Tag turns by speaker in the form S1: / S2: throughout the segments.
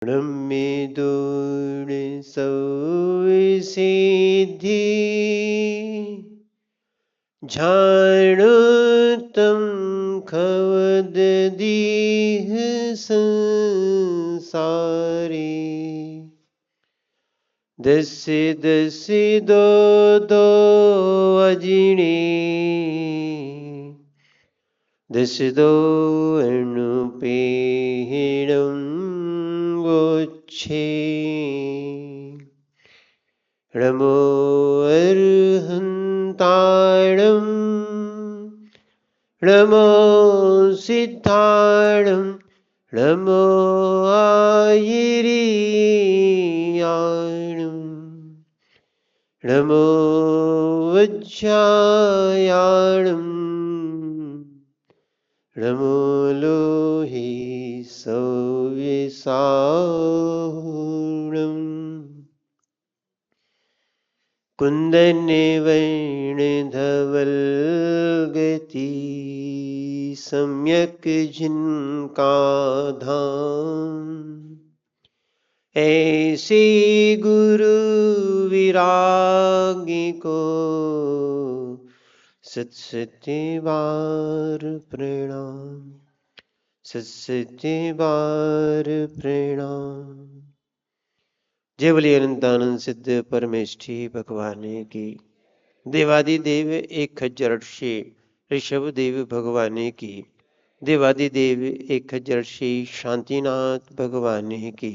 S1: में दूर सौ सिद्धि झाणो तम खवद दीह संसारी दस दस दो दो अजिणी दस दो अनुपेहिणं गोच्छे नमो अर्हन्ताणं नमो सिद्धाणं नमो आयिरीयाणं नमो वज्रायाणं नमो लोहि सव्यसाणं कुंदन वर्ण धवल गति सम्यक जिनका धाम ऐसे गुरु विरागी को सत सत्य बार प्रणाम सत सत्य बार प्रणाम। जय बोलिए अनंतानंद सिद्ध परमेष्ठी भगवान की। देवादिदेव एक खज्जर से ऋषभ देव भगवान की। देवादिदेव एक खज्जर से शांतिनाथ भगवान की।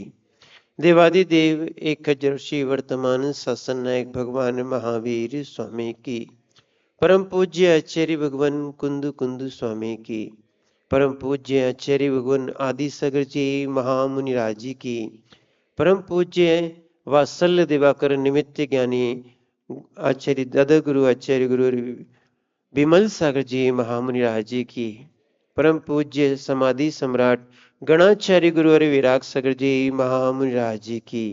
S1: देवादिदेव एक खज्जर से वर्तमान शासन नायक भगवान महावीर स्वामी की। परम पूज्य आचार्य भगवान कुंद कुंद स्वामी की। परम पूज्य आचार्य भगवान आदि सगर जी महामुनिराज जी की। परम पूज्य वात्सल्य दिवाकर निमित्त ज्ञानी आचार्य दादा गुरु आचार्य गुरु विमल सागर जी महामुनिराज जी की। परम पूज्य समाधि सम्राट गणाचार्य गुरु और विराग सागर जी महामुनिराज जी की।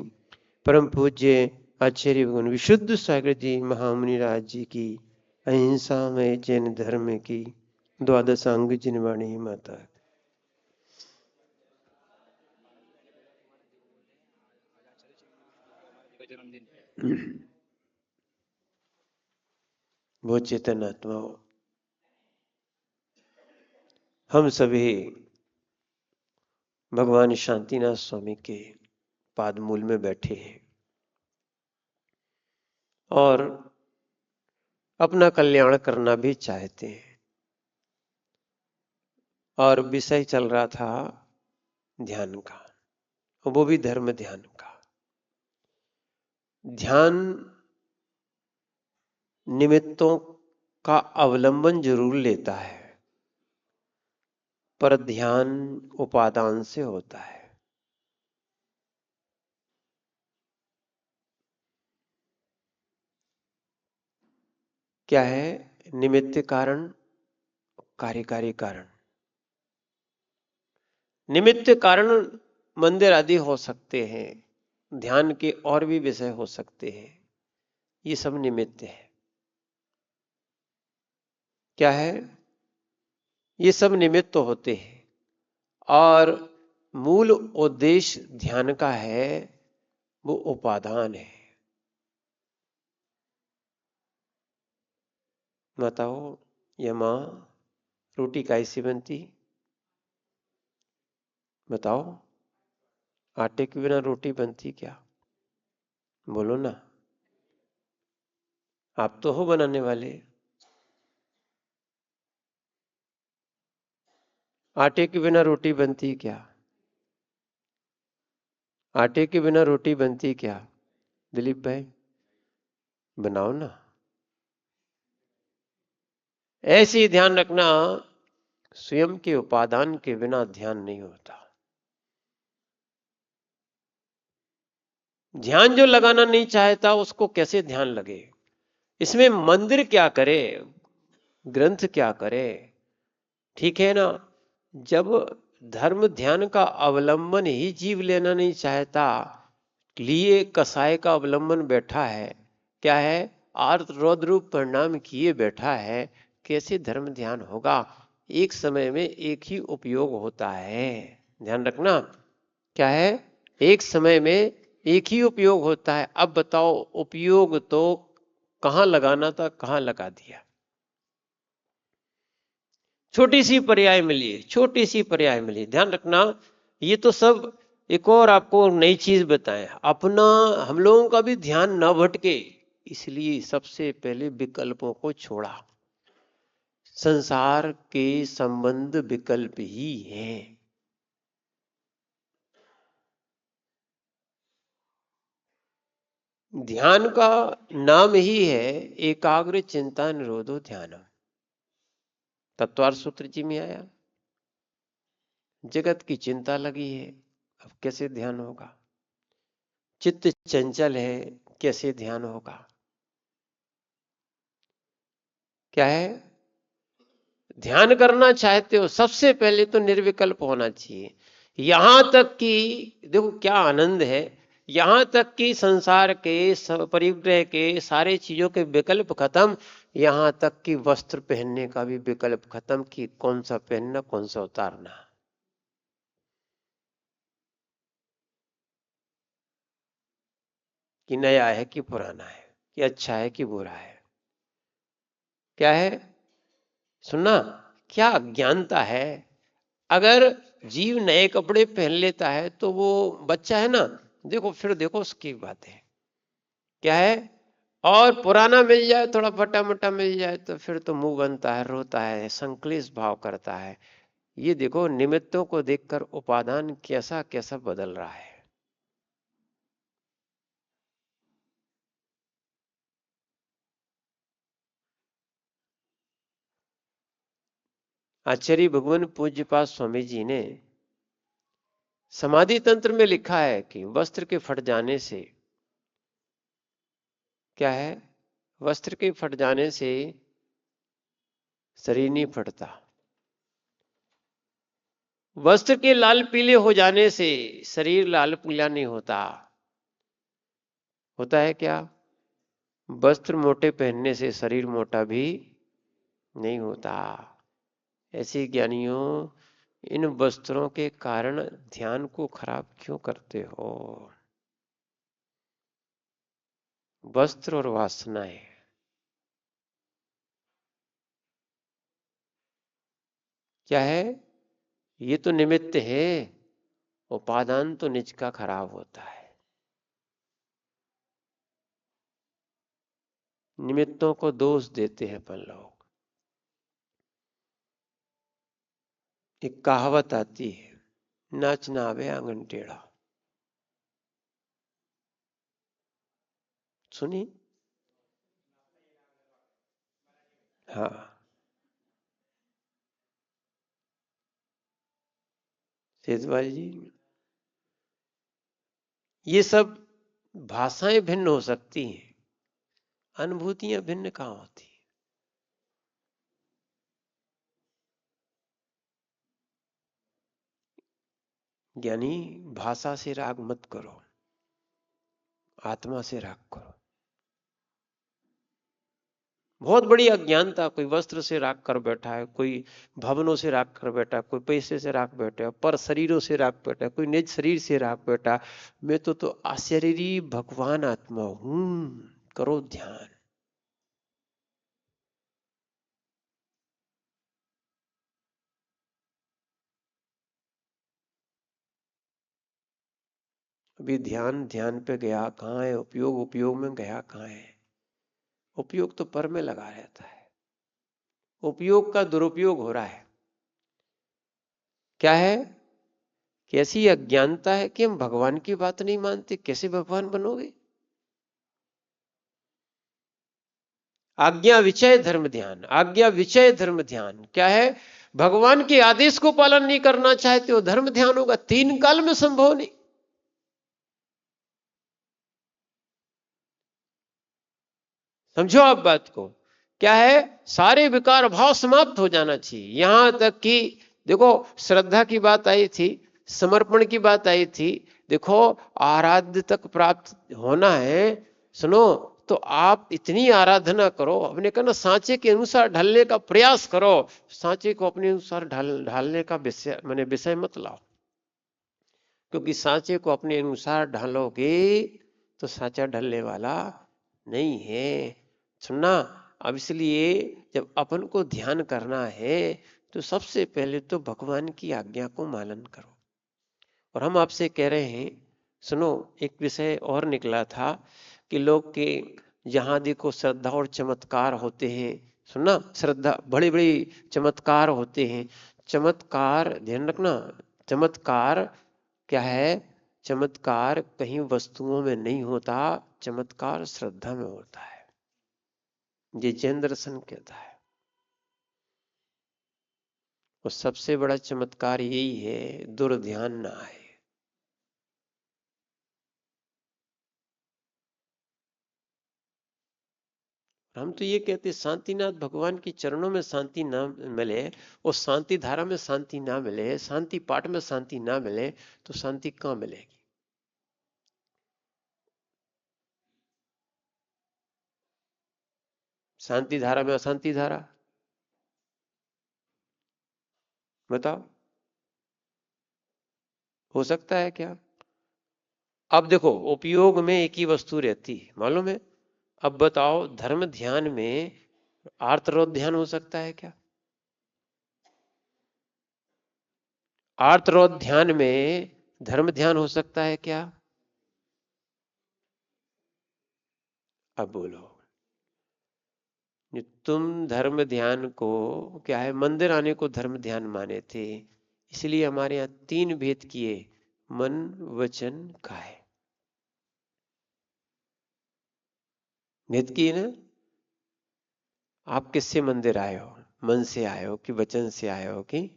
S1: परम पूज्य आचार्य भगवान विशुद्ध सागर जी महामुनिराज जी की। अहिंसा में जैन धर्म की द्वादशांग जिनवाणी माता। वो चेतन आत्माओं, हम सभी भगवान शांतिनाथ स्वामी के पाद मूल में बैठे हैं और अपना कल्याण करना भी चाहते हैं। और विषय चल रहा था ध्यान का, वो भी धर्म ध्यान का। ध्यान निमित्तों का अवलंबन जरूर लेता है, पर ध्यान उपादान से होता है। क्या है? निमित्त कारण, कार्यकारी कारण। निमित्त कारण मंदिर आदि हो सकते हैं, ध्यान के और भी विषय हो सकते हैं, ये सब निमित्त है। क्या है? ये सब निमित्त होते हैं और मूल उद्देश्य ध्यान का है वो उपादान है। बताओ ये माँ रोटी कैसी बनती? बताओ, आटे के बिना रोटी बनती क्या? बोलो ना, आप तो हो बनाने वाले। आटे के बिना रोटी बनती क्या? आटे के बिना रोटी बनती क्या? दिलीप भाई बनाओ ना। ऐसे ही ध्यान रखना, स्वयं के उपादान के बिना ध्यान नहीं होता। ध्यान जो लगाना नहीं चाहता उसको कैसे ध्यान लगे? इसमें मंदिर क्या करे, ग्रंथ क्या करे? ठीक है ना? जब धर्म ध्यान का अवलंबन ही जीव लेना नहीं चाहता, लिए कसाय का अवलंबन बैठा है, क्या है? आर्त रौद्र रूप परिणाम किए बैठा है, कैसे धर्म ध्यान होगा? एक समय में एक ही उपयोग होता है। ध्यान रखना, क्या है? एक समय में एक ही उपयोग होता है। अब बताओ, उपयोग तो कहां लगाना था, कहां लगा दिया। छोटी सी पर्याय मिली, छोटी सी पर्याय मिली। ध्यान रखना, ये तो सब एक और आपको नई चीज बताएं, अपना हम लोगों का भी ध्यान न भटके, इसलिए सबसे पहले विकल्पों को छोड़ा। संसार के संबंध विकल्प ही हैं। ध्यान का नाम ही है एकाग्र चिंता निरोधो ध्यानम। तत्वार सूत्र जी में आया, जगत की चिंता लगी है, अब कैसे ध्यान होगा। चित्त चंचल है, कैसे ध्यान होगा। क्या है, ध्यान करना चाहते हो सबसे पहले तो निर्विकल्प होना चाहिए। यहां तक कि देखो क्या आनंद है, यहां तक कि संसार के परिग्रह के सारे चीजों के विकल्प खत्म, यहां तक कि वस्त्र पहनने का भी विकल्प खत्म कि कौन सा पहनना कौन सा उतारना। कि नया है कि पुराना है, कि अच्छा है कि बुरा है। क्या है, सुनना, क्या अज्ञानता है। अगर जीव नए कपड़े पहन लेता है तो वो बच्चा है ना, देखो फिर देखो उसकी बात है। क्या है, और पुराना मिल जाए, थोड़ा फटा मटा मिल जाए तो फिर तो मुंह बनता है, रोता है, संक्लेश भाव करता है। ये देखो निमित्तों को देखकर उपादान कैसा कैसा बदल रहा है। आचार्य भगवान पूज्यपाद स्वामी जी ने समाधि तंत्र में लिखा है कि वस्त्र के फट जाने से, क्या है, वस्त्र के फट जाने से शरीर नहीं फटता, वस्त्र के लाल पीले हो जाने से शरीर लाल पीला नहीं होता। होता है क्या, वस्त्र मोटे पहनने से शरीर मोटा भी नहीं होता। ऐसे ज्ञानियों, इन वस्त्रों के कारण ध्यान को खराब क्यों करते हो। वस्त्र और वासनाएं, क्या है, ये तो निमित्त है, उपादान तो निज का खराब होता है। निमित्तों को दोष देते हैं अपन लोग। एक कहावत आती है, नाच ना आवे आंगन टेढ़ा, सुनी। हाँ, सेजवाल जी, ये सब भाषाएं भिन्न हो सकती हैं, अनुभूतियां भिन्न कहाँ होती। ज्ञानी, भाषा से राग मत करो, आत्मा से राग करो। बहुत बड़ी अज्ञानता, कोई वस्त्र से राग कर बैठा है, कोई भवनों से राग कर बैठा है, कोई पैसे से राग बैठा है, पर शरीरों से राग बैठा है, कोई निज शरीर से राग बैठा। मैं तो अशरीरी भगवान आत्मा हूं, करो ध्यान। अभी ध्यान ध्यान पे गया कहाँ है, उपयोग उपयोग में गया कहाँ है। उपयोग तो पर में लगा रहता है, उपयोग का दुरुपयोग हो रहा है। क्या है, कैसी अज्ञानता है कि हम भगवान की बात नहीं मानते। कैसे भगवान बनोगे। आज्ञा विचय धर्म ध्यान, आज्ञा विचय धर्म ध्यान, क्या है, भगवान के आदेश को पालन नहीं करना चाहते हो, धर्म ध्यान होगा, तीन काल में संभव नहीं। समझो आप बात को। क्या है, सारे विकार भाव समाप्त हो जाना चाहिए। यहां तक कि देखो, श्रद्धा की बात आई थी, समर्पण की बात आई थी। देखो, आराध्य तक प्राप्त होना है, सुनो, तो आप इतनी आराधना करो, अपने कहना सांचे के अनुसार ढलने का प्रयास करो। सांचे को अपने अनुसार ढालने का विषय, मैंने विषय मत लाओ। क्योंकि सांचे को अपने अनुसार ढालोगे तो सांचा ढलने वाला नहीं है। सुनना, अब इसलिए जब अपन को ध्यान करना है तो सबसे पहले तो भगवान की आज्ञा को पालन करो। और हम आपसे कह रहे हैं, सुनो, एक विषय और निकला था कि लोग के जहां देखो श्रद्धा और चमत्कार होते हैं। सुनना, श्रद्धा, बड़े बड़े चमत्कार होते हैं। चमत्कार ध्यान रखना, चमत्कार क्या है? चमत्कार कहीं वस्तुओं में नहीं होता, चमत्कार श्रद्धा में होता है। ये जैन दर्शन कहता है। और सबसे बड़ा चमत्कार यही है, दुर्ध्यान ना आए। हम तो ये कहते, शांतिनाथ भगवान के चरणों में शांति ना मिले, और शांति धारा में शांति ना मिले, शांति पाठ में शांति ना मिले, तो शांति कहाँ मिलेगी? शांति धारा में अशांति धारा, बताओ, हो सकता है क्या? अब देखो, उपयोग में एक ही वस्तु रहती है, मालूम है? अब बताओ, धर्म ध्यान में आर्तरोध ध्यान हो सकता है क्या? आर्तरोध ध्यान में धर्म ध्यान हो सकता है क्या? अब बोलो। तुम धर्म ध्यान को क्या है, मंदिर आने को धर्म ध्यान माने थे, इसलिए हमारे यहाँ 3 भेद किए, मन वचन काया। भेद किए ना? आप किससे मंदिर आए हो? मन से आए हो कि वचन से आए हो? कि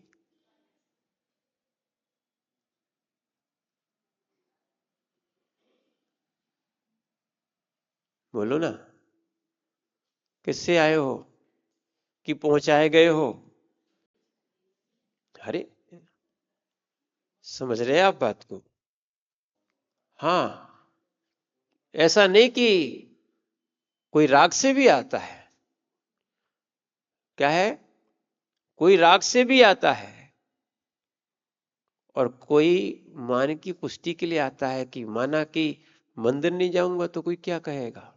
S1: बोलो ना, किससे आए हो कि पहुंचाए गए हो? अरे, समझ रहे हैं आप बात को? हाँ, ऐसा नहीं कि कोई राग से भी आता है। क्या है? कोई राग से भी आता है, और कोई मान की पुष्टि के लिए आता है, कि माना कि मंदिर नहीं जाऊंगा तो कोई क्या कहेगा।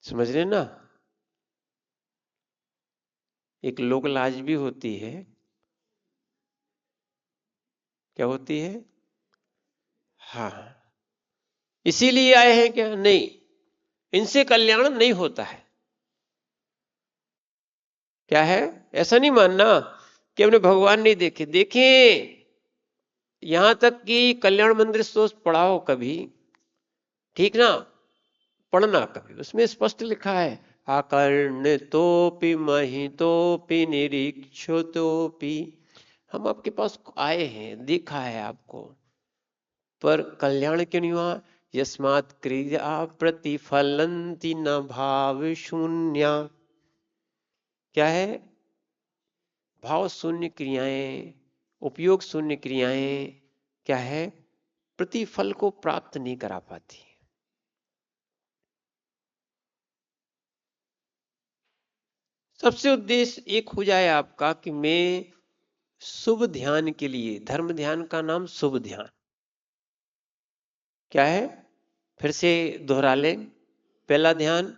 S1: समझ रहे ना? एक लोक लाज भी होती है। क्या होती है? हाँ, इसीलिए आए हैं क्या? नहीं, इनसे कल्याण नहीं होता है। क्या है? ऐसा नहीं मानना कि हमने भगवान नहीं देखे, देखे। यहां तक कि कल्याण मंदिर स्तोत्र पढ़ाओ कभी, ठीक ना? पढ़ना कभी, उसमें स्पष्ट लिखा है, आकर्ण तोपि महितोपि निरीक्षोतोपि। हम आपके पास आए हैं, देखा है आपको, पर कल्याण क्यों नहीं हुआ? यस्मात् क्रिया प्रतिफलंति न भाव शून्य। क्या है? भाव शून्य क्रियाएं, उपयोग शून्य क्रियाएं क्या है, प्रतिफल को प्राप्त नहीं करा पाती। सबसे उद्देश्य एक हो जाए आपका कि मैं शुभ ध्यान के लिए, धर्म ध्यान का नाम शुभ ध्यान क्या है? फिर से दोहरा ले। पहला ध्यान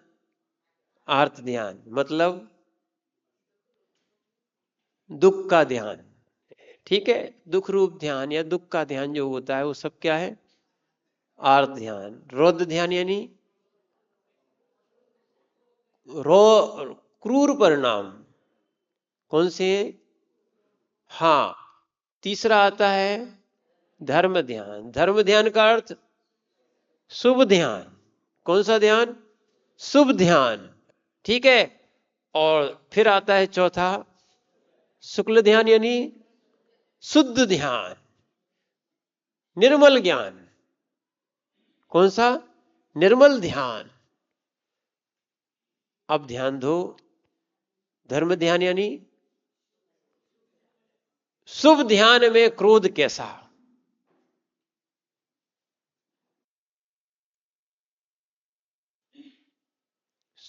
S1: आर्त ध्यान, मतलब दुख का ध्यान, ठीक है? दुख रूप ध्यान या दुख का ध्यान जो होता है वो सब क्या है? आर्त ध्यान। रौद्र ध्यान यानी रो क्रूर परिणाम, कौन से? हाँ, तीसरा आता है धर्म ध्यान। धर्म ध्यान का अर्थ शुभ ध्यान। कौन सा ध्यान? शुभ ध्यान, ठीक है? और फिर आता है चौथा शुक्ल ध्यान, यानी शुद्ध ध्यान, निर्मल ज्ञान। कौन सा? निर्मल ध्यान। अब ध्यान दो, धर्म ध्यान यानी शुभ ध्यान में क्रोध कैसा?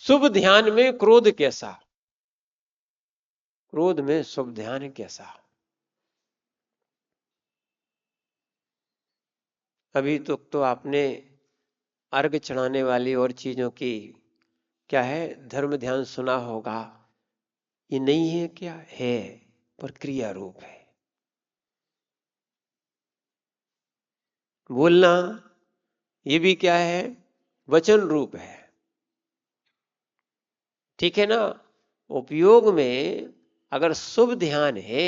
S1: शुभ ध्यान में क्रोध कैसा? क्रोध में शुभ ध्यान कैसा? अभी तो आपने अर्घ चढ़ाने वाली और चीजों की क्या है धर्म ध्यान सुना होगा। ये नहीं है क्या है, पर क्रिया रूप है। बोलना ये भी क्या है, वचन रूप है। ठीक है ना। उपयोग में अगर शुभ ध्यान है,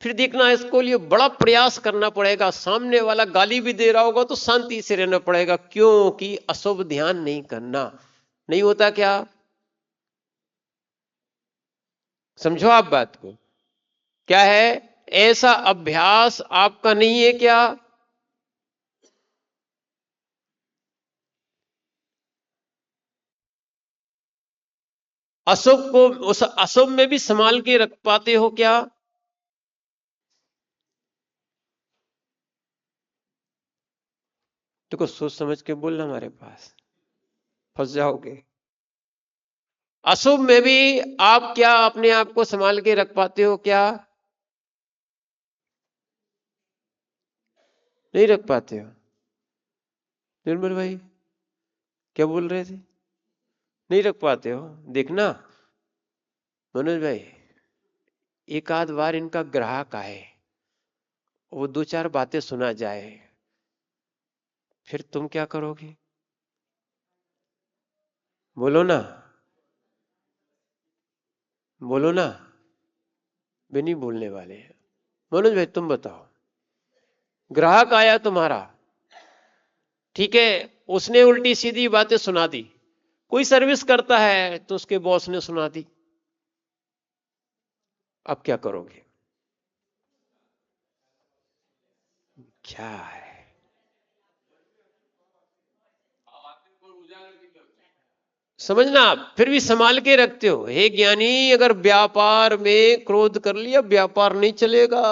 S1: फिर देखना इसको लिए बड़ा प्रयास करना पड़ेगा। सामने वाला गाली भी दे रहा होगा तो शांति से रहना पड़ेगा, क्योंकि अशुभ ध्यान नहीं करना। नहीं होता क्या? समझो आप बात को। क्या है, ऐसा अभ्यास आपका नहीं है क्या? अशुभ को उस अशुभ में भी संभाल के रख पाते हो क्या? देखो सोच समझ के बोलना, हमारे पास फंस जाओगे। अशुभ में भी आप क्या अपने आप को संभाल के रख पाते हो क्या? नहीं रख पाते हो। निर्मल भाई क्या बोल रहे थे? नहीं रख पाते हो। देखना मनोज भाई, एक आध बार इनका ग्राहक आए, वो दो चार बातें सुना जाए, फिर तुम क्या करोगे? बोलो ना, बोलो ना। वे नहीं बोलने वाले हैं। मनोज भाई तुम बताओ, ग्राहक आया तुम्हारा, ठीक है, उसने उल्टी सीधी बातें सुना दी। कोई सर्विस करता है तो उसके बॉस ने सुना दी, अब क्या करोगे? क्या है, समझना आप फिर भी संभाल के रखते हो। हे ज्ञानी, अगर व्यापार में क्रोध कर लिया, व्यापार नहीं चलेगा।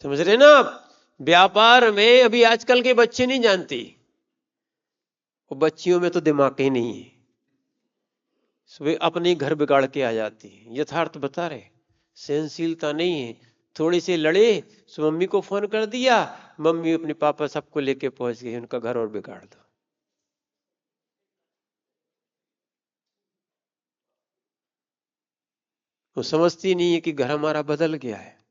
S1: समझ रहे ना आप? व्यापार में अभी आजकल के बच्चे नहीं जानते, वो बच्चियों में तो दिमाग ही नहीं है, वे अपने घर बिगाड़ के आ जाती है। यथार्थ बता रहे, सहनशीलता नहीं है। थोड़ी सी लड़े तो मम्मी को फोन कर दिया, मम्मी अपने पापा सबको लेके पहुंच गई, उनका घर और बिगाड़ दो। वो समझती नहीं है कि घर हमारा बदल गया है।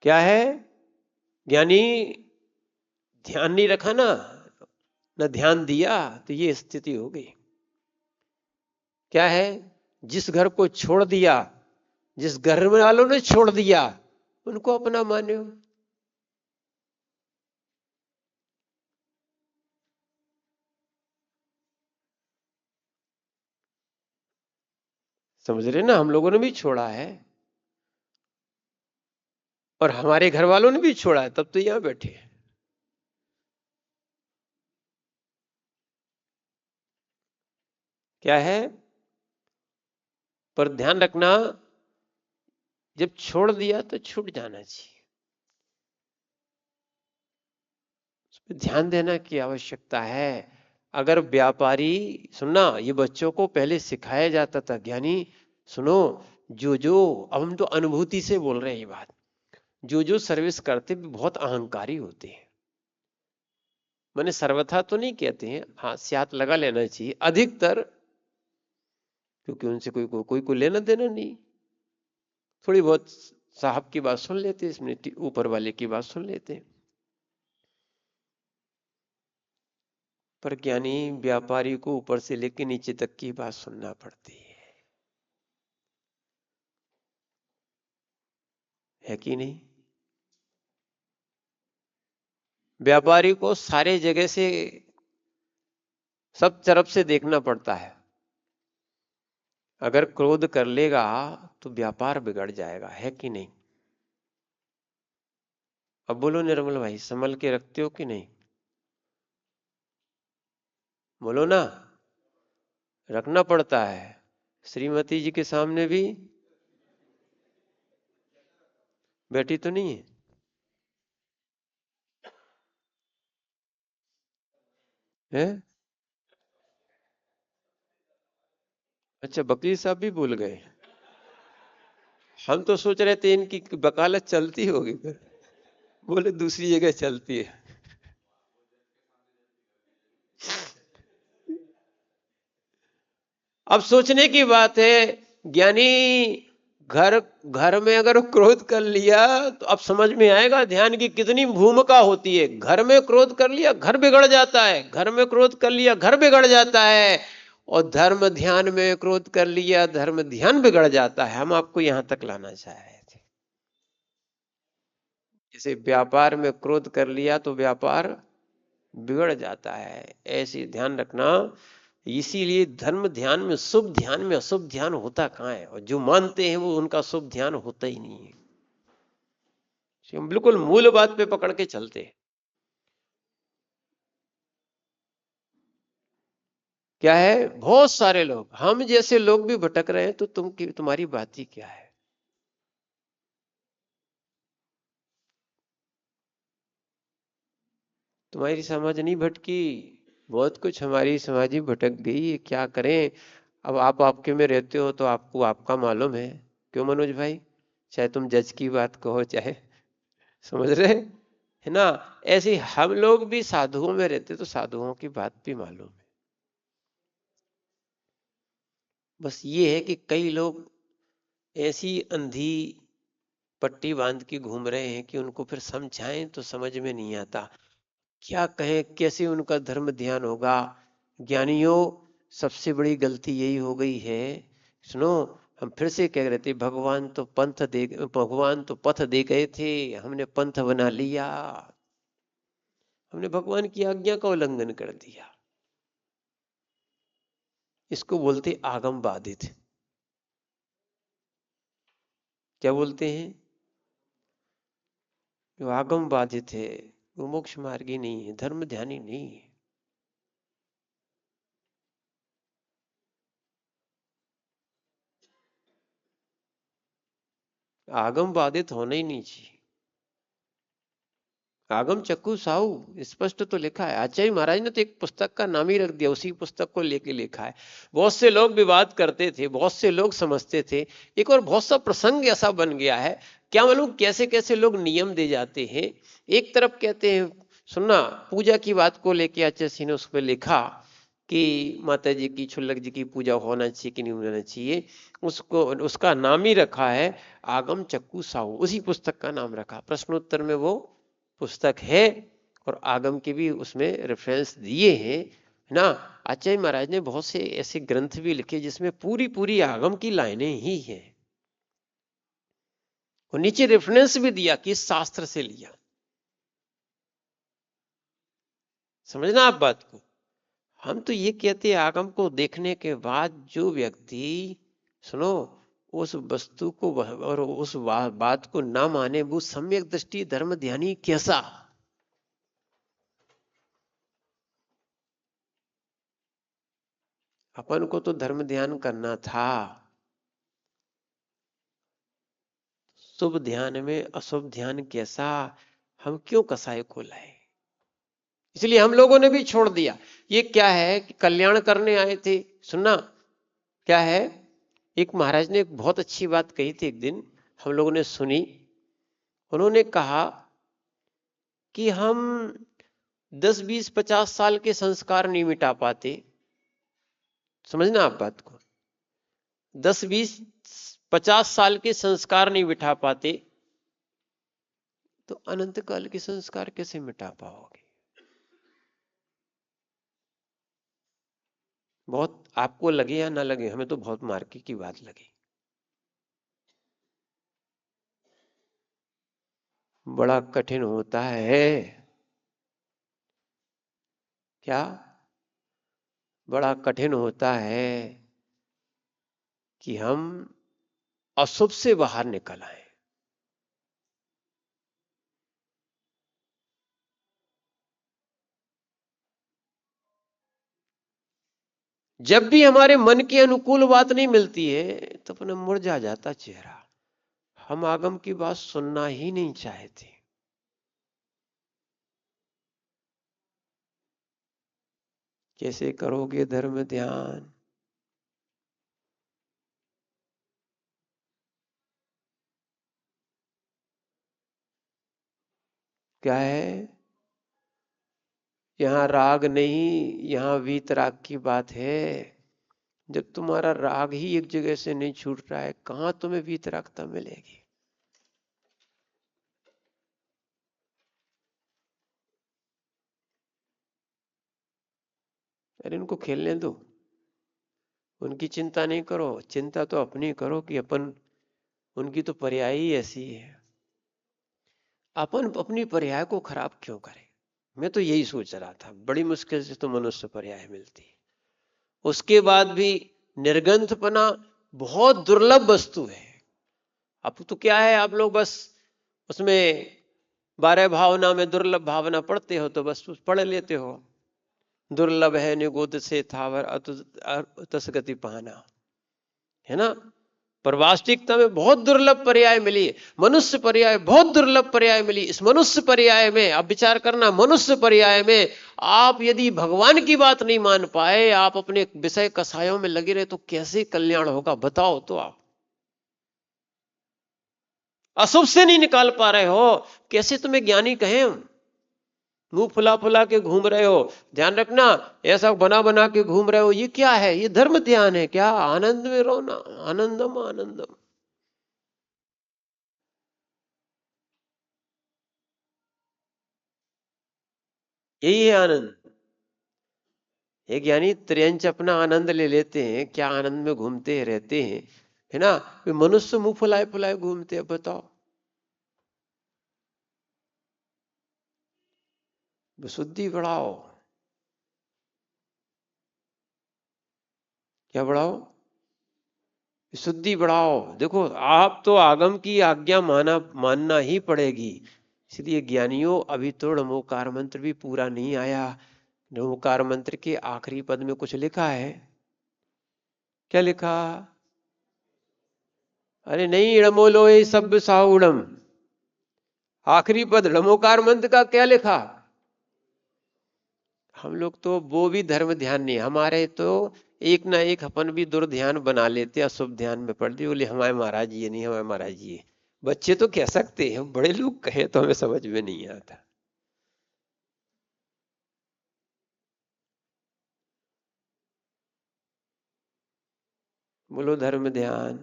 S1: क्या है, ज्ञानी ध्यान नहीं रखा ना, न ध्यान दिया, तो ये स्थिति हो गई। क्या है, जिस घर को छोड़ दिया, जिस घर वालों ने छोड़ दिया, उनको अपना मानो। समझ रहे ना, हम लोगों ने भी छोड़ा है और हमारे घर वालों ने भी छोड़ा है, तब तो यहां बैठे हैं। क्या है, पर ध्यान रखना, जब छोड़ दिया तो छूट जाना चाहिए। उस पर ध्यान देना की आवश्यकता है। अगर व्यापारी, सुनना, ये बच्चों को पहले सिखाया जाता था। ज्ञानी सुनो, जो अब हम तो अनुभूति से बोल रहे हैं ये बात, जो सर्विस करते भी बहुत अहंकारी होते हैं। मैंने सर्वथा तो नहीं कहते हैं, हाँ स्यात लगा लेना चाहिए अधिकतर, क्योंकि उनसे कोई लेना देना नहीं। थोड़ी बहुत साहब की बात सुन लेते, इसमें ऊपर वाले की बात सुन लेते। पर ज्ञानी व्यापारी को ऊपर से लेकर नीचे तक की बात सुनना पड़ती है कि नहीं? व्यापारी को सारे जगह से, सब तरफ से देखना पड़ता है। अगर क्रोध कर लेगा तो व्यापार बिगड़ जाएगा, है कि नहीं? अब बोलो निर्मल भाई, संभल के रखते हो कि नहीं? बोलो ना। रखना पड़ता है। श्रीमती जी के सामने भी बैठी तो नहीं है? है? अच्छा, वकील साहब भी भूल गए। हम तो सोच रहे थे इनकी वकालत चलती होगी फिर। बोले दूसरी जगह चलती है। अब सोचने की बात है, ज्ञानी घर घर में अगर क्रोध कर लिया तो अब समझ में आएगा ध्यान की कितनी भूमिका होती है। घर में क्रोध कर लिया घर बिगड़ जाता है, घर में क्रोध कर लिया घर बिगड़ जाता है, और धर्म ध्यान में क्रोध कर लिया धर्म ध्यान बिगड़ जाता है। हम आपको यहां तक लाना चाह रहे थे। जैसे व्यापार में क्रोध कर लिया तो व्यापार बिगड़ जाता है, ऐसे ध्यान रखना। इसीलिए धर्म ध्यान में शुभ ध्यान में अशुभ ध्यान होता कहाँ है, और जो मानते हैं वो उनका शुभ ध्यान होता ही नहीं है। हम बिल्कुल मूल बात पे पकड़ के चलते हैं। क्या है, बहुत सारे लोग हम जैसे लोग भी भटक रहे हैं, तो तुम्हारी बात ही क्या है। तुम्हारी समझ नहीं भटकी, बहुत कुछ हमारी समाज ही भटक गई है, क्या करें। अब आप आपके में रहते हो तो आपको आपका मालूम है। क्यों मनोज भाई? चाहे तुम जज की बात कहो, चाहे, समझ रहे है ना। ऐसे ही हम लोग भी साधुओं में रहते तो साधुओं की बात भी मालूम है। बस ये है कि कई लोग ऐसी अंधी पट्टी बांध के घूम रहे हैं कि उनको फिर समझाएं तो समझ में नहीं आता, क्या कहें, कैसे उनका धर्म ध्यान होगा। ज्ञानियों, सबसे बड़ी गलती यही हो गई है। सुनो, हम फिर से कह रहे थे, भगवान तो पथ दे गए थे, हमने पंथ बना लिया, हमने भगवान की आज्ञा का उल्लंघन कर दिया। इसको बोलते आगम बाधित। क्या बोलते हैं? जो आगम बाधित है वो मोक्ष मार्गी नहीं है, धर्म ध्यानी नहीं है। आगम बाधित होना ही नहीं चाहिए। आगम चक्कू साहू स्पष्ट तो लिखा है। आचार्य महाराज ने तो एक पुस्तक का नाम ही रख दिया, उसी पुस्तक को लेके लिखा है। बहुत से लोग विवाद करते थे, बहुत से लोग समझते थे, एक और बहुत सा प्रसंग ऐसा बन गया है, क्या मालूम कैसे कैसे लोग नियम दे जाते हैं। एक तरफ कहते हैं, सुनना, पूजा की बात को लेके आचार्य सिंह ने उसमें लिखा कि माता जी की, छुल्लक जी की पूजा होना चाहिए कि नहीं होना चाहिए। उसको उसका नाम ही रखा है आगम चक्कू साहू, उसी पुस्तक का नाम रखा। प्रश्नोत्तर में वो पुस्तक है, और आगम के भी उसमें रेफरेंस दिए हैं, है ना। आचार्य महाराज ने बहुत से ऐसे ग्रंथ भी लिखे जिसमें पूरी पूरी आगम की लाइनें ही हैं, और नीचे रेफरेंस भी दिया कि इस शास्त्र से लिया। समझना आप बात को। हम तो ये कहते हैं, आगम को देखने के बाद जो व्यक्ति, सुनो, उस वस्तु को और उस बात को ना माने, वो सम्यक दृष्टि धर्म ध्यानी कैसा। अपन को तो धर्म ध्यान करना था, शुभ ध्यान में अशुभ ध्यान कैसा, हम क्यों कसाई को लाए। इसलिए हम लोगों ने भी छोड़ दिया। ये क्या है कि कल्याण करने आए थे, सुनना, क्या है, एक महाराज ने एक बहुत अच्छी बात कही थी एक दिन, हम लोगों ने सुनी। उन्होंने कहा कि हम 10 20 50 साल के संस्कार नहीं मिटा पाते। समझना आप बात को, 10 20 50 साल के संस्कार नहीं मिटा पाते, तो अनंत काल के संस्कार कैसे मिटा पाओगे। बहुत आपको लगे या ना लगे, हमें तो बहुत मार्के की बात लगी। बड़ा कठिन होता है। क्या? बड़ा कठिन होता है कि हम अशुभ से बाहर निकल आए। जब भी हमारे मन के अनुकूल बात नहीं मिलती है तो अपना मुरझा जाता चेहरा, हम आगम की बात सुनना ही नहीं चाहते। कैसे करोगे धर्म ध्यान? क्या है? यहाँ राग नहीं, यहाँ वीतराग की बात है। जब तुम्हारा राग ही एक जगह से नहीं छूट रहा है, कहां तुम्हें वीतरागता मिलेगी? अरे इनको खेलने दो, उनकी चिंता नहीं करो, चिंता तो अपनी करो कि अपन, उनकी तो पर्याय ही ऐसी है, अपन अपनी पर्याय को खराब क्यों करें? मैं तो यही सोच रहा था, बड़ी मुश्किल से तो मनुष्य पर्याय मिलती है। उसके बाद भी निर्ग्रंथपना बहुत दुर्लभ वस्तु है। अब तो क्या है, आप लोग बस उसमें 12 भावना में दुर्लभ भावना पढ़ते हो तो बस पढ़ लेते हो, दुर्लभ है निगोद से थावर अतस गति पाना, है ना। पर वास्तविकता में बहुत दुर्लभ पर्याय मिली, मनुष्य पर्याय बहुत दुर्लभ पर्याय मिली। इस मनुष्य पर्याय में आप विचार करना, मनुष्य पर्याय में आप यदि भगवान की बात नहीं मान पाए, आप अपने विषय कसायों में लगे रहे, तो कैसे कल्याण होगा बताओ तो आप। अशुभ से नहीं निकाल पा रहे हो, कैसे तुम्हें ज्ञानी कहें हम? मुंह फुला फुला के घूम रहे हो, ध्यान रखना, ऐसा बना बना के घूम रहे हो, ये क्या है? ये धर्म ध्यान है क्या? आनंद में रहो ना, आनंदम आनंदम। यही है आनंद। ये ज्ञानी त्रियंच अपना आनंद ले लेते हैं, क्या आनंद में घूमते रहते हैं, है ना। वे मनुष्य मुंह फुलाए फुलाए घूमते हैं, बताओ। शुद्धि बढ़ाओ। क्या बढ़ाओ? शुद्धि बढ़ाओ। देखो, आप तो आगम की आज्ञा मानना ही पड़ेगी। इसलिए ज्ञानियों, अभी तो नमोकार मंत्र भी पूरा नहीं आया। नमोकार मंत्र के आखिरी पद में कुछ लिखा है। क्या लिखा? अरे नहीं, इड़मो लोए सब साउड़म। आखिरी पद नमोकार मंत्र का क्या लिखा? हम लोग तो वो भी धर्म ध्यान नहीं, हमारे तो एक ना एक अपन भी दुर्ध्यान बना लेते, अशुभ ध्यान में पढ़ दी, बोले हमारे महाराज ये नहीं, हमारे महाराज ये। बच्चे तो कह सकते हैं, बड़े लोग कहें तो हमें समझ में नहीं आता। बोलो धर्म ध्यान।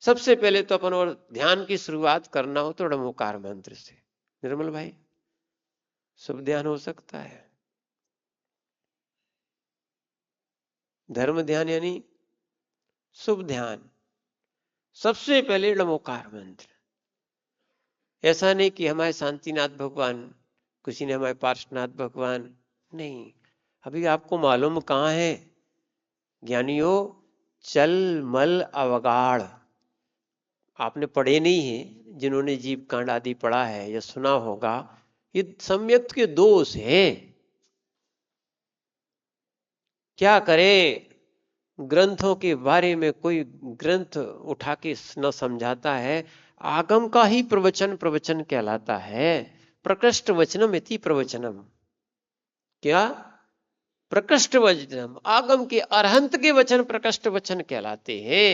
S1: सबसे पहले तो अपन और ध्यान की शुरुआत करना हो तो नमोकार मंत्र से, निर्मल भाई, शुभ ध्यान हो सकता है। धर्म ध्यान यानी शुभ ध्यान। सबसे पहले नमोकार मंत्र। ऐसा नहीं कि हमारे शांतिनाथ भगवान, किसी ने हमारे पार्श्वनाथ भगवान, नहीं। अभी आपको मालूम कहाँ है ज्ञानियों? चल मल अवगाढ़ आपने पढ़े नहीं है, जिन्होंने जीव कांड आदि पढ़ा है या सुना होगा, ये सम्यक के दोष हैं। क्या करे, ग्रंथों के बारे में कोई ग्रंथ उठा के न समझाता है। आगम का ही प्रवचन प्रवचन कहलाता है। प्रकृष्ट वचनम इति प्रवचनम। क्या? प्रकृष्ट वचनम। आगम के अरहंत के वचन प्रकृष्ट वचन कहलाते हैं।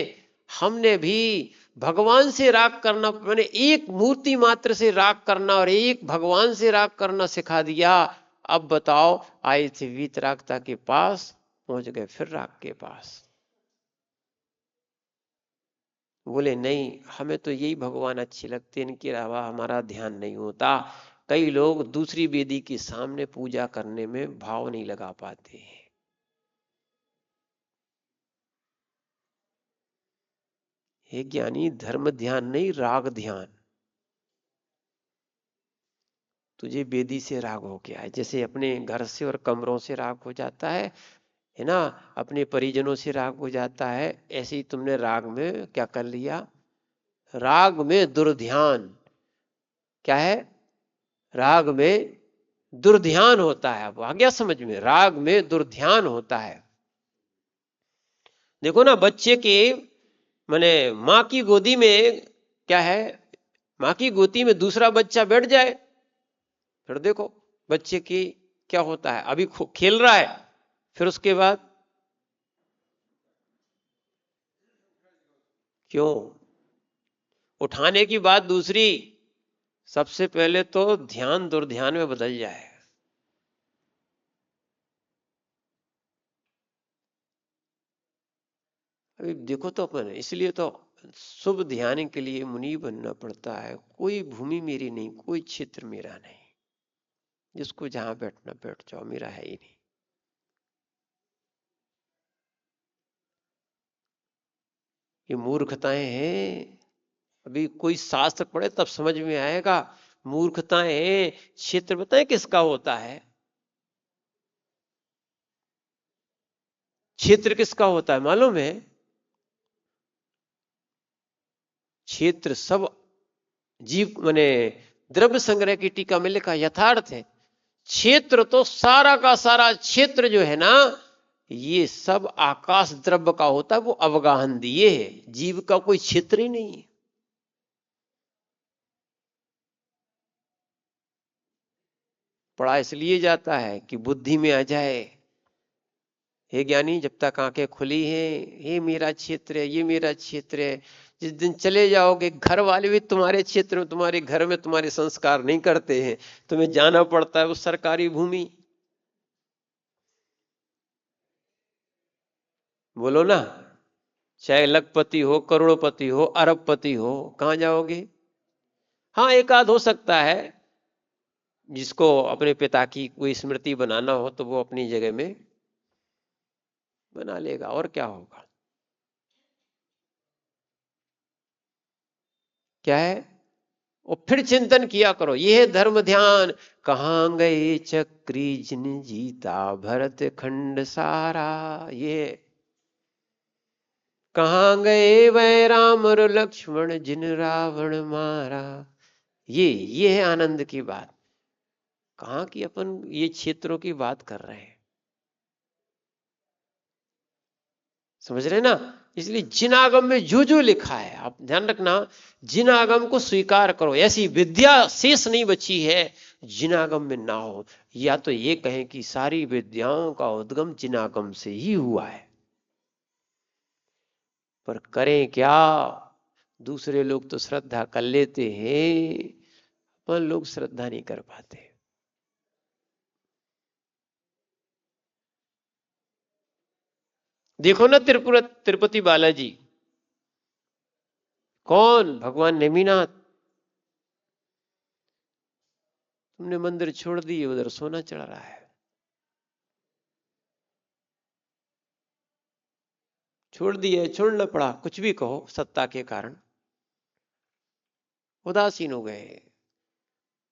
S1: हमने भी भगवान से राग करना, मैंने एक मूर्ति मात्र से राग करना और एक भगवान से राग करना सिखा दिया। अब बताओ, आए थे वीतरागता के पास, पहुंच गए फिर राग के पास। बोले नहीं, हमें तो यही भगवान अच्छे लगते, इनके अलावा हमारा ध्यान नहीं होता। कई लोग दूसरी वेदी के सामने पूजा करने में भाव नहीं लगा पाते हैं। हे ज्ञानी, धर्म ध्यान नहीं, राग ध्यान। तुझे वेदी से राग हो गया है, जैसे अपने घर से और कमरों से राग हो जाता है ना, अपने परिजनों से राग हो जाता है, ऐसे ही तुमने राग में क्या कर लिया? राग में दुर्ध्यान। क्या है? राग में दुर्ध्यान होता है। अब आ गया समझ में? राग में दुर्ध्यान होता है। देखो ना, बच्चे के माने माँ की गोदी में क्या है, माँ की गोदी में दूसरा बच्चा बैठ जाए, फिर देखो बच्चे की क्या होता है। अभी खेल रहा है, फिर उसके बाद क्यों? उठाने की बात दूसरी, सबसे पहले तो ध्यान दुर्ध्यान में बदल जाए। अभी देखो तो अपन, इसलिए तो शुभ ध्यान के लिए मुनि बनना पड़ता है। कोई भूमि मेरी नहीं, कोई क्षेत्र मेरा नहीं, जिसको जहां बैठना बैठ जाओ, मेरा है ही नहीं। ये मूर्खताएं हैं। अभी कोई शास्त्र पढ़े तब समझ में आएगा। मूर्खताएं हैं। क्षेत्र बताए किसका होता है? क्षेत्र किसका होता है मालूम है? क्षेत्र सब जीव माने द्रव्य संग्रह की टीका में लिखा यथार्थ है। क्षेत्र तो सारा का सारा क्षेत्र जो है ना, ये सब आकाश द्रव्य का होता है। वो अवगाहन दिए है, जीव का कोई क्षेत्र ही नहीं है। पढ़ा इसलिए जाता है कि बुद्धि में आ जाए। हे ज्ञानी, जब तक आंखें खुली हैं, ये मेरा क्षेत्र है, ये मेरा क्षेत्र है। जिस दिन चले जाओगे, घर वाले भी तुम्हारे क्षेत्र में, तुम्हारे घर में तुम्हारे संस्कार नहीं करते हैं, तुम्हें जाना पड़ता है वो सरकारी भूमि। बोलो ना, चाहे लखपति हो, करोड़पति हो, अरबपति हो, कहां जाओगे? हाँ, एक आध हो सकता है जिसको अपने पिता की कोई स्मृति बनाना हो तो वो अपनी जगह में बना लेगा, और क्या होगा। क्या है? और फिर चिंतन किया करो, ये है धर्म ध्यान। कहाँ गए चक्री जिन जीता भरत खंड सारा, ये कहाँ गए वह राम और लक्ष्मण जिन रावण मारा। ये है आनंद की बात। कहाँ की अपन ये क्षेत्रों की बात कर रहे हैं, समझ रहे ना? इसलिए जिन आगम में जो जो लिखा है, आप ध्यान रखना, जिन आगम को स्वीकार करो। ऐसी विद्या शेष नहीं बची है जिन आगम में ना हो। या तो ये कहें कि सारी विद्याओं का उद्गम जिन आगम से ही हुआ है, पर करें क्या? दूसरे लोग तो श्रद्धा कर लेते हैं, पर लोग श्रद्धा नहीं कर पाते। देखो ना, तिरुपति बालाजी, कौन? भगवान नेमिनाथ। तुमने मंदिर छोड़ दिए, उधर सोना चढ़ रहा है। छोड़ दिए, छोड़ना पड़ा, कुछ भी कहो, सत्ता के कारण उदासीन हो गए।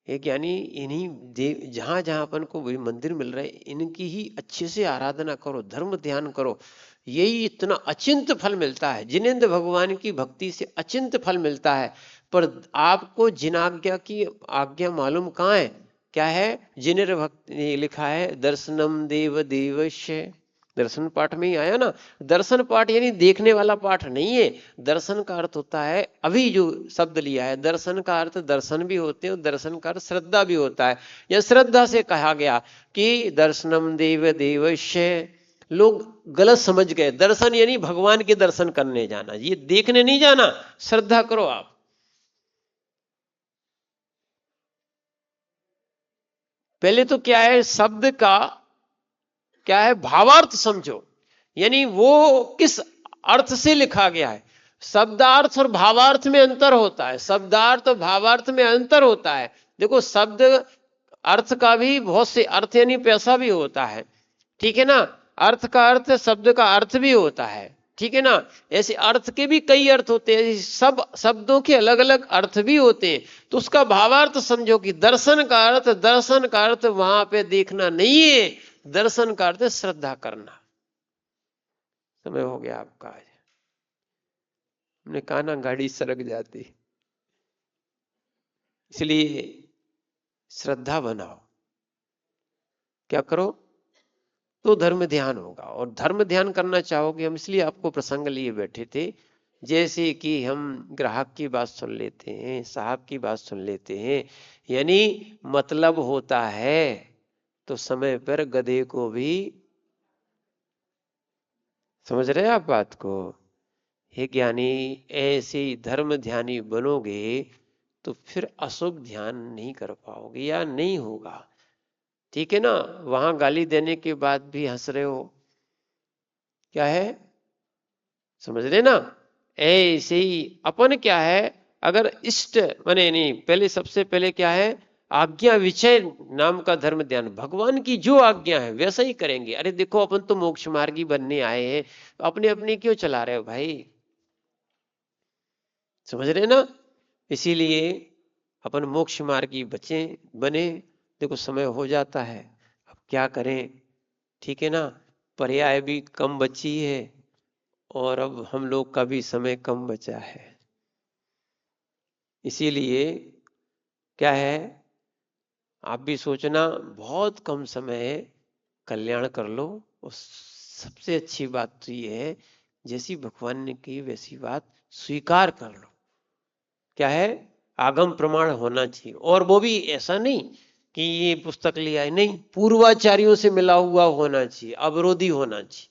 S1: एक यानी इन्हीं देव, जहां जहां अपन को वही मंदिर मिल रहे, इनकी ही अच्छे से आराधना करो, धर्म ध्यान करो। यही इतना अचिंत फल मिलता है। जिनेंद्र भगवान की भक्ति से अचिंत फल मिलता है। पर आपको जिन आज्ञा की आज्ञा मालूम कहाँ है? क्या है? जिनेर भक्ति लिखा है, दर्शनम देव देवस्य। दर्शन पाठ में ही आया ना। दर्शन पाठ यानी देखने वाला पाठ नहीं है। दर्शन का अर्थ होता है, अभी जो शब्द लिया है, दर्शन का अर्थ दर्शन भी होते हैं और दर्शन का अर्थ श्रद्धा भी होता है। यह श्रद्धा से कहा गया कि दर्शनम देव देवस्य। लोग गलत समझ गए, दर्शन यानी भगवान के दर्शन करने जाना, ये देखने नहीं जाना। श्रद्धा करो आप। पहले तो क्या है, शब्द का क्या है, भावार्थ समझो। यानी वो किस अर्थ से लिखा गया है। शब्दार्थ और भावार्थ में अंतर होता है। शब्दार्थ और भावार्थ में अंतर होता है। देखो, शब्द अर्थ का भी बहुत से अर्थ यानी पैसा भी होता है, ठीक है ना? अर्थ का अर्थ, शब्द का अर्थ भी होता है, ठीक है ना? ऐसे अर्थ के भी कई अर्थ होते हैं, सब शब्दों के अलग अलग अर्थ भी होते हैं। तो उसका भावार्थ समझो कि दर्शन का अर्थ, दर्शन का अर्थ वहां पे देखना नहीं है, दर्शन का अर्थ श्रद्धा करना। समय हो गया आपका। आज हमने कहा ना, गाड़ी सरक जाती, इसलिए श्रद्धा बनाओ। क्या करो? तो धर्म ध्यान होगा। और धर्म ध्यान करना चाहोगे, हम इसलिए आपको प्रसंग लिए बैठे थे। जैसे कि हम ग्राहक की बात सुन लेते हैं, साहब की बात सुन लेते हैं, यानी मतलब होता है तो समय पर गधे को भी समझ रहे हैं आप बात को? हे ज्ञानी, ऐसे धर्म ध्यानी बनोगे तो फिर अशुभ ध्यान नहीं कर पाओगे या नहीं होगा। ठीक है ना? वहां गाली देने के बाद भी हंस रहे हो, क्या है? समझ रहे ना? ऐसे ही अपन क्या है, अगर इष्ट माने नहीं, पहले सबसे पहले क्या है, आज्ञा विषय नाम का धर्म ध्यान, भगवान की जो आज्ञा है वैसा ही करेंगे। अरे देखो अपन तो मोक्ष मार्गी बनने आए हैं, अपने अपने क्यों चला रहे हो भाई? समझ रहे ना? इसीलिए अपन मोक्ष मार्गी बचे बने। देखो समय हो जाता है, अब क्या करें? ठीक है ना? पर्याय भी कम बची है और अब हम लोग का भी समय कम बचा है। इसीलिए क्या है, आप भी सोचना बहुत कम समय है, कल्याण कर लो। और सबसे अच्छी बात तो ये है, जैसी भगवान ने की वैसी बात स्वीकार कर लो। क्या है? आगम प्रमाण होना चाहिए, और वो भी ऐसा नहीं कि ये पुस्तक लिया है, नहीं, पूर्वाचार्यों से मिला हुआ होना चाहिए, अवरोधी होना चाहिए।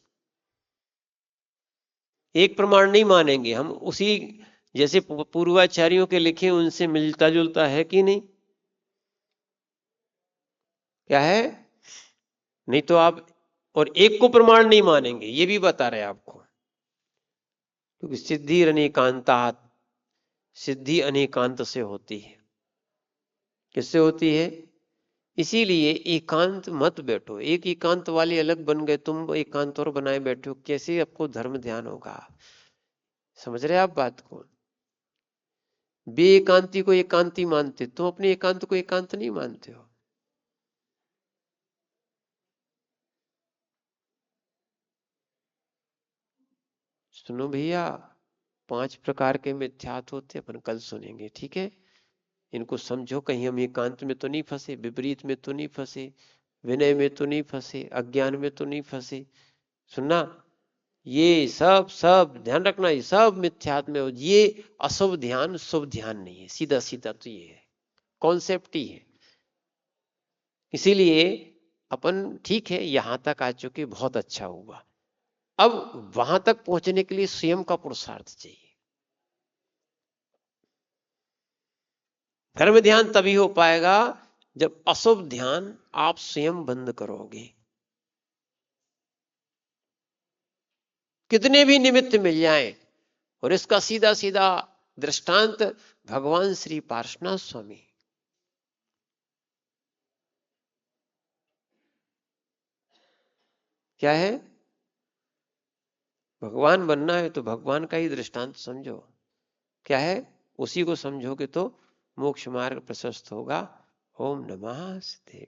S1: एक प्रमाण नहीं मानेंगे हम, उसी जैसे पूर्वाचार्यों के लिखे उनसे मिलता जुलता है कि नहीं? क्या है? नहीं तो आप और एक को प्रमाण नहीं मानेंगे, ये भी बता रहे आपको। क्योंकि सिद्धि अनेकांतात, सिद्धि अनेकांत से होती है। किससे होती है? इसीलिए एकांत मत बैठो। एक एकांत वाले अलग बन गए, तुम एकांत और बनाए बैठे हो, कैसे आपको धर्म ध्यान होगा? समझ रहे आप बात को? बे एकांती को एकांती मानते, तुम अपने एकांत को एकांत नहीं मानते हो। सुनो भैया, 5 प्रकार के मिथ्यात्व होते, अपन कल सुनेंगे, ठीक है? इनको समझो, कहीं हम एकांत में तो नहीं फंसे, विपरीत में तो नहीं फंसे, विनय में तो नहीं फंसे, अज्ञान में तो नहीं फंसे। सुनना, ये सब सब ध्यान रखना, ये सब मिथ्यात्व में हो। ये अशुभ ध्यान शुभ ध्यान नहीं है, सीधा सीधा तो ये है, कॉन्सेप्ट ही है। इसीलिए अपन ठीक है, यहां तक आ चुके, बहुत अच्छा हुआ। अब वहां तक पहुंचने के लिए स्वयं का पुरुषार्थ चाहिए। धर्म ध्यान तभी हो पाएगा जब अशुभ ध्यान आप स्वयं बंद करोगे। कितने भी निमित्त मिल जाएं, और इसका सीधा सीधा दृष्टांत भगवान श्री पार्श्वनाथ स्वामी। क्या है? भगवान बनना है तो भगवान का ही दृष्टांत समझो। क्या है? उसी को समझोगे तो मोक्ष मार्ग प्रशस्त होगा। ओम नमः शिवाय।